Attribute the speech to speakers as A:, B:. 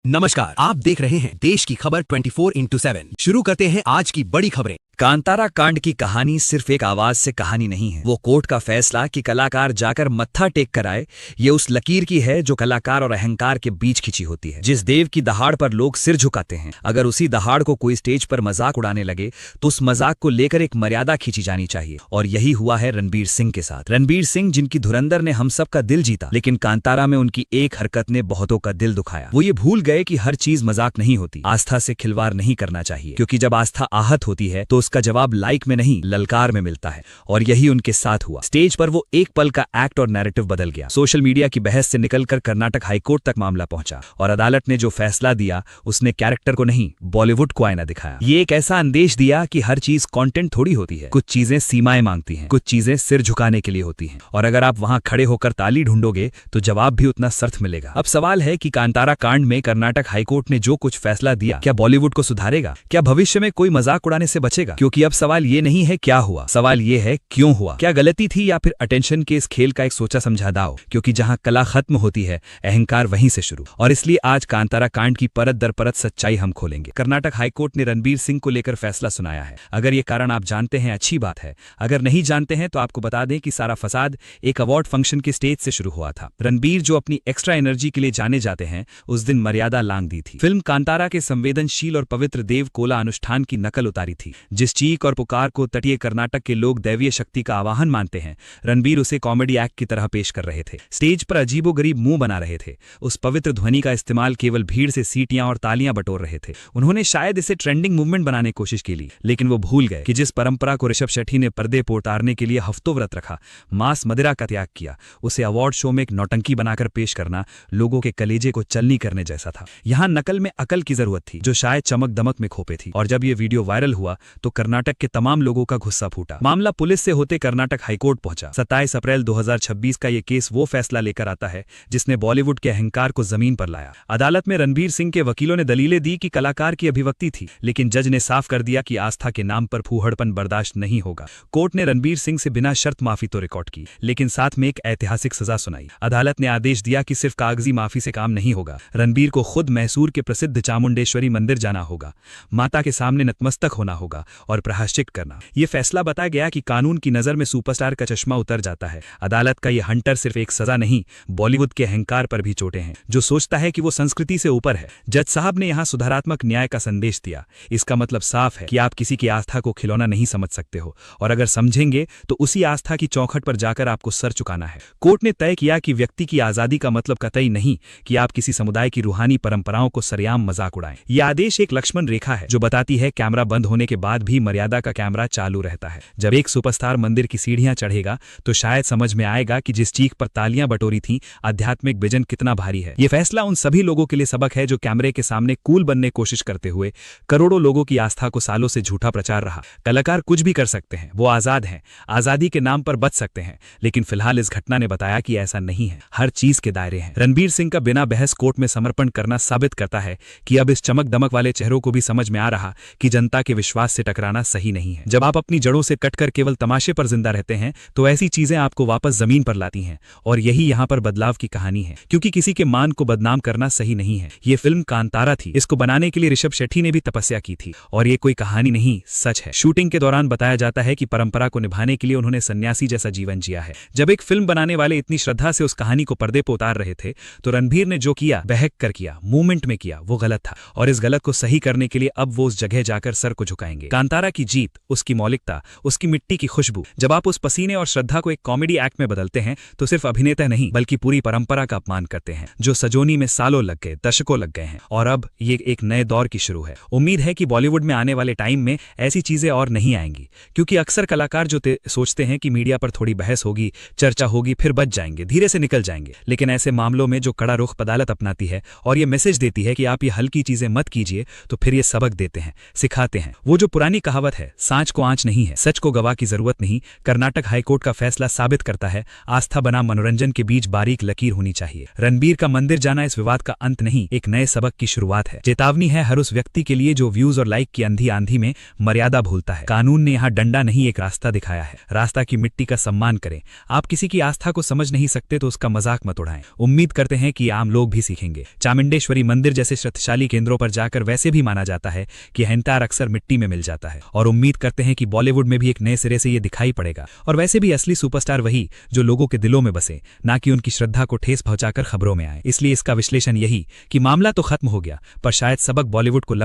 A: नमस्कार, आप देख रहे हैं देश की खबर 24/7। शुरू करते हैं आज की बड़ी खबरें।
B: कांतारा कांड की कहानी सिर्फ एक आवाज से कहानी नहीं है। वो कोर्ट का फैसला कि कलाकार जाकर मत्था टेक कर आए, ये उस लकीर की है जो कलाकार और अहंकार के बीच खिंची होती है। जिस देव की दहाड़ पर लोग सिर झुकाते हैं, अगर उसी दहाड़ को कोई स्टेज पर मजाक उड़ाने लगे तो उस मजाक को लेकर एक मर्यादा खींची जानी चाहिए। और यही हुआ है रणबीर सिंह के साथ। रणबीर सिंह जिनकी धुरंधर ने हम सब का दिल जीता, लेकिन कांतारा में उनकी एक हरकत ने बहुतों का दिल दुखाया। वो ये भूल गए कि हर चीज मजाक नहीं होती। आस्था से खिलवाड़ नहीं करना चाहिए, क्योंकि जब आस्था आहत होती है तो उसका जवाब लाइक में नहीं, ललकार में मिलता है। और यही उनके साथ हुआ। स्टेज पर वो एक पल का एक्ट और नैरेटिव बदल गया। सोशल मीडिया की बहस से निकलकर कर्नाटक हाईकोर्ट तक मामला पहुंचा और अदालत ने जो फैसला दिया उसने कैरेक्टर को नहीं, बॉलीवुड को आईना दिखाया। ये एक ऐसा संदेश दिया कि हर चीज कंटेंट थोड़ी होती है। कुछ चीजें सीमाएं मांगती हैं, कुछ चीजें सिर झुकाने के लिए होती हैं। और अगर आप वहां खड़े होकर ताली ढूंढोगे तो जवाब भी उतना सख्त मिलेगा। अब सवाल है कि कांतारा कांड में कर्नाटक हाईकोर्ट ने जो कुछ फैसला दिया, क्या बॉलीवुड को सुधारेगा? क्या भविष्य में कोई मजाक उड़ाने से बचेगा? क्योंकि अब सवाल ये नहीं है क्या हुआ, सवाल ये है क्यों हुआ। क्या गलती थी या फिर अटेंशन के इस खेल का एक सोचा समझा दाव? क्योंकि जहां कला खत्म होती है, अहंकार वहीं से शुरू। और इसलिए आज कांतारा कांड की परत दर परत सच्चाई हम खोलेंगे। कर्नाटक हाईकोर्ट ने रणबीर सिंह को लेकर फैसला सुनाया है। अगर ये कारण आप जानते हैं, अच्छी बात है। अगर नहीं जानते हैं तो आपको बता दें कि सारा फसाद एक अवार्ड फंक्शन के स्टेज से शुरू हुआ था। रणबीर, जो अपनी एक्स्ट्रा एनर्जी के लिए जाने जाते हैं, उस दिन मर्यादा लांघ दी थी। फिल्म कांतारा के संवेदनशील और पवित्र देव कोला अनुष्ठान की नकल उतारी थी। जिस चीख और पुकार को तटीय कर्नाटक के लोग दैवीय शक्ति का आवाहन मानते हैं, रणबीर उसे कॉमेडी एक्ट की तरह पेश कर रहे थे। स्टेज पर अजीबोगरीब मुंह बना रहे थे। उस पवित्र ध्वनि का इस्तेमाल केवल भीड़ से सीटियां और तालियां बटोर रहे थे। उन्होंने शायद इसे ट्रेंडिंग मूवमेंट बनाने की कोशिश की ली, लेकिन वो भूल गए कि जिस परंपरा को ऋषभ शेट्टी ने पर्दे पर उतारने के लिए हफ्तों व्रत रखा, मांस मदिरा का त्याग किया, उसे अवार्ड शो में एक नौटंकी बनाकर पेश करना लोगों के कलेजे को चलनी करने जैसा था। यहां नकल में अकल की जरूरत थी, जो शायद चमक दमक में खोपे थी। और जब ये वीडियो वायरल हुआ तो कर्नाटक के तमाम लोगों का गुस्सा फूटा। मामला पुलिस से होते कर्नाटक हाईकोर्ट पहुंचा। 27 अप्रैल 2026 का ये केस वो फैसला लेकर आता है जिसने बॉलीवुड के अहंकार को जमीन पर लाया। अदालत में रणबीर सिंह के वकीलों ने दलीलें दी कि कलाकार की अभिव्यक्ति थी, लेकिन जज ने साफ कर दिया कि आस्था के नाम पर फूहड़पन बर्दाश्त नहीं होगा। कोर्ट ने रणबीर सिंह से बिना शर्त माफी तो रिकॉर्ड की, लेकिन साथ में एक ऐतिहासिक सजा सुनाई। अदालत ने आदेश दिया कि सिर्फ कागजी माफी से काम नहीं होगा। रणबीर को खुद मैसूर के प्रसिद्ध चामुंडेश्वरी मंदिर जाना होगा, माता के सामने नतमस्तक होना होगा और प्रायश्चित करना। यह फैसला बता गया कि कानून की नजर में सुपरस्टार का चश्मा उतर जाता है। अदालत का यह हंटर सिर्फ एक सजा नहीं, बॉलीवुड के अहंकार पर भी चोटें हैं, जो सोचता है कि वो संस्कृति से ऊपर है। जज साहब ने यहां सुधारात्मक न्याय का संदेश दिया। इसका मतलब साफ है कि आप किसी की आस्था को खिलौना नहीं समझ सकते हो, और अगर समझेंगे तो उसी आस्था की चौखट पर जाकर आपको सर चुकाना है। कोर्ट ने तय किया कि व्यक्ति की आजादी का मतलब कतई नहीं कि आप किसी समुदाय की रूहानी परंपराओं को सरेआम मजाक उड़ाएं। यह आदेश एक लक्ष्मण रेखा है जो बताती है कैमरा बंद होने के बाद भी मर्यादा का कैमरा चालू रहता है। जब एक सुपरस्टार मंदिर की सीढ़ियां चढ़ेगा तो शायद समझ में आएगा कि जिस चीख पर तालियां बटोरी थीं, आध्यात्मिक विजन कितना भारी है। यह फैसला उन सभी लोगों के लिए सबक है जो कैमरे के सामने कूल बनने की कोशिश करते हुए करोड़ों लोगों की आस्था को सालों से झूठा प्रचार रहा। कलाकार कुछ भी कर सकते हैं, वो आजाद हैं, आजादी के नाम पर बच सकते हैं, लेकिन फिलहाल इस घटना ने बताया कि ऐसा नहीं है। हर चीज के दायरे हैं। रणबीर सिंह का बिना बहस कोर्ट में समर्पण करना साबित करता है कि अब इस चमक दमक वाले चेहरों को भी समझ में आ रहा कि जनता के विश्वास से टकराना सही नहीं है। जब आप अपनी जड़ों से कटकर केवल तमाशे पर जिंदा रहते हैं तो ऐसी चीजें आपको वापस जमीन पर लाती हैं। और यही यहाँ पर बदलाव की कहानी है, क्योंकि किसी के मान को बदनाम करना सही नहीं है। ये फिल्म कांतारा थी, इसको बनाने के लिए ऋषभ शेट्टी ने भी तपस्या की थी, और ये कोई कहानी नहीं, सच है। शूटिंग के दौरान बताया जाता है कि परंपरा को निभाने के लिए उन्होंने सन्यासी जैसा जीवन जिया है। जब एक फिल्म बनाने वाले इतनी श्रद्धा से उस कहानी को पर्दे पर उतार रहे थे तो रणबीर ने जो किया, बहक कर किया, मूवमेंट में किया, वो गलत था। और इस गलत को सही करने के लिए अब वो उस जगह जाकर सर को झुकाएंगे। कांतारा की जीत, उसकी मौलिकता, उसकी मिट्टी की खुशबू। जब आप उस पसीने और श्रद्धा को एक कॉमेडी एक्ट में बदलते हैं तो सिर्फ अभिनेता नहीं बल्कि पूरी परंपरा का अपमान करते हैं, जो सजोनी में सालों लग गए, दशकों लग गए हैं। और अब ये एक नए दौर की शुरू है। उम्मीद है कि बॉलीवुड में आने वाले टाइम में ऐसी चीजें और नहीं आएंगी, क्योंकि अक्सर कलाकार जो सोचते हैं कि मीडिया पर थोड़ी बहस होगी, चर्चा होगी, फिर बच जाएंगे, धीरे से निकल जाएंगे। लेकिन ऐसे मामलों में जो कड़ा रुख अदालत अपनाती है और ये मैसेज देती है कि आप ये हल्की चीजें मत कीजिए, तो फिर ये सबक देते हैं, सिखाते हैं। वो जो पुरानी कहावत है, सांच को आंच नहीं है, सच को गवाह की जरूरत नहीं, कर्नाटक हाईकोर्ट का फैसला साबित करता है आस्था बना मनोरंजन के बीच बारीक लकीर होनी चाहिए। रणबीर का मंदिर जाना इस विवाद का अंत नहीं, एक नए सबक की शुरुआत है। चेतावनी है हर उस व्यक्ति के लिए जो व्यूज और लाइक की अंधी आंधी में मर्यादा भूलता है। कानून ने यहाँ डंडा नहीं, एक रास्ता दिखाया है। रास्ता की मिट्टी का सम्मान करें। आप किसी की आस्था को समझ नहीं सकते तो उसका मजाक मत उड़ाएं। उम्मीद करते हैं कि आम लोग भी सीखेंगे। चामुंडे
C: मुंडेश्वरी मंदिर जैसे शक्तिशाली केंद्रों पर जाकर वैसे भी माना जाता है कि अहंकार अक्सर मिट्टी में मिल जाता है, और उम्मीद करते हैं कि बॉलीवुड में भी एक नए सिरे से ये दिखाई पड़ेगा। और वैसे भी असली सुपरस्टार वही जो लोगों के दिलों में बसे, ना कि उनकी श्रद्धा को ठेस पहुंचाकर खबरों में आए। इसलिए इसका विश्लेषण यही कि मामला तो खत्म हो गया, पर शायद सबक बॉलीवुड को लंबे